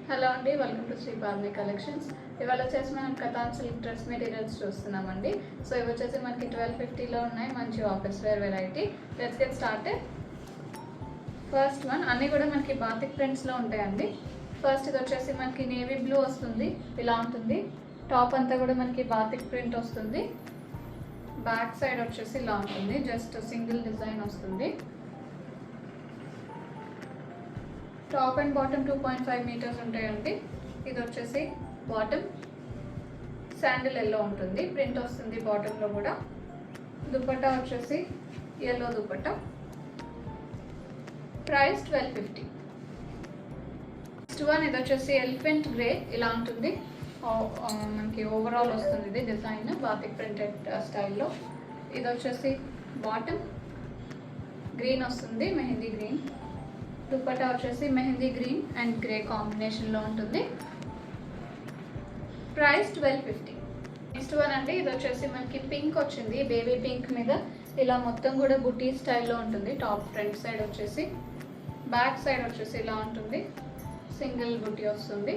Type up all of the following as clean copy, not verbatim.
Hello అండి, welcome to Shri Pavani collections. ఇవాళ వచ్చేసి మనం కథాన్ సిల్క్ డ్రెస్ మెటీరియల్స్ చూస్తున్నామండి. సో ఇవి వచ్చేసి మనకి 1250లో ఉన్నాయి. మంచి office wear variety. Let's get started. First one అన్నీ కూడా మనకి బాతిక్ ప్రింట్స్లో ఉంటాయండి. ఫస్ట్ ఇది వచ్చేసి మనకి నేవీ బ్లూ వస్తుంది, ఇలా ఉంటుంది. టాప్ అంతా కూడా మనకి బాతిక్ ప్రింట్ వస్తుంది. బ్యాక్ సైడ్ వచ్చేసి ఇలా ఉంటుంది, జస్ట్ సింగిల్ డిజైన్ వస్తుంది. టాప్ అండ్ బాటమ్ 2.5 మీటర్స్ ఉంటాయండి. ఇది వచ్చేసి బాటమ్ శాండిల్ ఎల్లో ఉంటుంది, ప్రింట్ వస్తుంది బాటంలో కూడా. దుపట్టా వచ్చేసి yellow dupatta. Price 1250. Next one ఇది వచ్చేసి ఎలిఫెంట్ గ్రే, ఇలా ఉంటుంది. మనకి ఓవరాల్ వస్తుంది ఇది డిజైన్ బాతిక్ ప్రింటెడ్ స్టైల్లో. ఇది వచ్చేసి బాటమ్ గ్రీన్ వస్తుంది, మెహందీ గ్రీన్. దుపట్టా వచ్చేసి మెహందీ గ్రీన్ అండ్ గ్రే కాంబినేషన్లో ఉంటుంది. ప్రైస్ 1250. నెక్స్ట్ వన్ అండి, ఇది వచ్చేసి మనకి పింక్ వచ్చింది, బేబీ పింక్ మీద ఇలా మొత్తం కూడా బుటీ స్టైల్లో ఉంటుంది. టాప్ ఫ్రంట్ సైడ్ వచ్చేసి, బ్యాక్ సైడ్ వచ్చేసి ఇలా ఉంటుంది, సింగిల్ బుటీ వస్తుంది.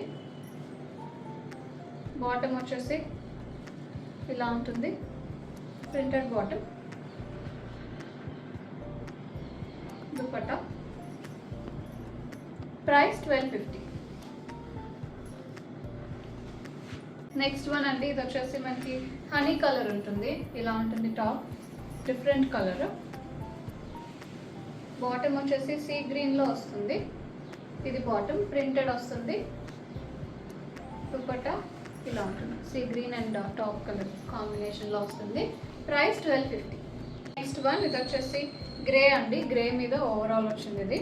బాటమ్ వచ్చేసి ఇలా ఉంటుంది, printed bottom. Dupatta. Price 1250. Next one అండి, ఇది వచ్చేసి మనకి హనీ కలర్ ఉంటుంది, ఇలా ఉంటుంది. Top different colour. బాటమ్ వచ్చేసి సీ గ్రీన్లో వస్తుంది, ఇది బాటమ్ ప్రింటెడ్ వస్తుంది. దుపట్టా ఇలా ఉంటుంది, sea green and top colour కాంబినేషన్లో వస్తుంది. ప్రైస్ 1250. నెక్స్ట్ వన్ ఇది వచ్చేసి గ్రే అండి, గ్రే మీద ఓవరాల్ వచ్చింది. ఇది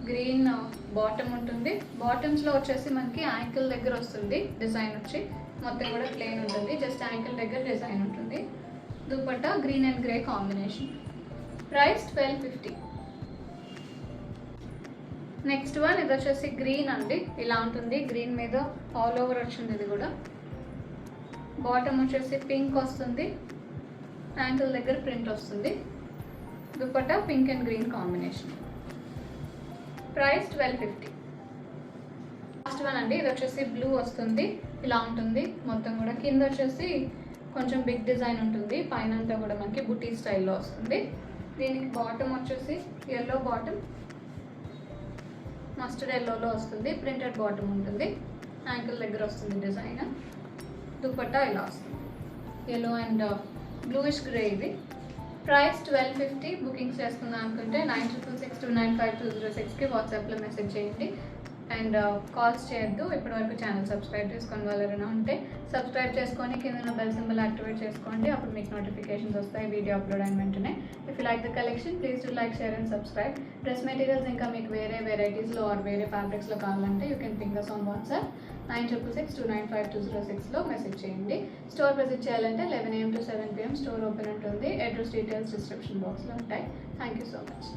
గ్రీన్ బాటమ్ ఉంటుంది. బాటమ్స్లో వచ్చేసి మనకి యాంకిల్ దగ్గర వస్తుంది డిజైన్ వచ్చి, మొత్తం కూడా ప్లెయిన్ ఉంటుంది, జస్ట్ యాంకిల్ దగ్గర డిజైన్ ఉంటుంది. Dupatta green and grey combination. Price 1250. Next one ఇది వచ్చేసి గ్రీన్ అండి, ఇలా ఉంటుంది. గ్రీన్ మీద ఆల్ ఓవర్ వచ్చింది ఇది కూడా. బాటమ్ వచ్చేసి పింక్ వస్తుంది, యాంకిల్ దగ్గర ప్రింట్ వస్తుంది. Dupatta pink and green combination. Price 1250. Last one అండి, ఇది వచ్చేసి బ్లూ వస్తుంది, ఇలా ఉంటుంది. మొత్తం కూడా కింద వచ్చేసి కొంచెం బిగ్ డిజైన్ ఉంటుంది, పైన అంతా కూడా మనకి బుటీ స్టైల్లో వస్తుంది. దీనికి బాటమ్ వచ్చేసి ఎల్లో బాటమ్, మస్టర్డ్ ఎల్లోలో వస్తుంది, ప్రింటెడ్ బాటమ్ ఉంటుంది. యాంకిల్ దగ్గర వస్తుంది డిజైన్. దుపట్టా ఇలా వస్తుంది, ఎల్లో అండ్ బ్లూయిష్ గ్రే ఇది. ప్రైస్ 1250. బుకింగ్స్ చేసుకుందాం అనుకుంటే 9662952006కి వాట్సాప్లో మెసేజ్ చేయండి. అండ్ కాల్స్ చేయొద్దు. ఇప్పటివరకు ఛానల్ సబ్స్క్రైబ్ చేసుకుని వాళ్ళు ఎవరైనా ఉంటే సబ్స్క్రైబ్ చేసుకొని కింద బెల్ సింబల్ యాక్టివేట్ చేసుకోండి, అప్పుడు మీకు నోటిఫికేషన్స్ వస్తాయి వీడియో అప్లోడ్ అయిన వెంటనే. If you like the collection please do like, share and subscribe. Dress materials ఇంకా మీకు వేరే వెరైటీస్లో ఆర్ వేరే ఫ్యాబ్రిక్స్లో కావాలంటే you can ping us on WhatsApp 9662952006లో మెసేజ్ చేయండి. స్టోర్ విజిట్ చేయాలంటే 11 AM to 7 PM store open ఉంటుంది. అడ్రస్ డీటెయిల్స్ డిస్క్రిప్షన్ బాక్స్లో ఉంటాయి. Thank you so much.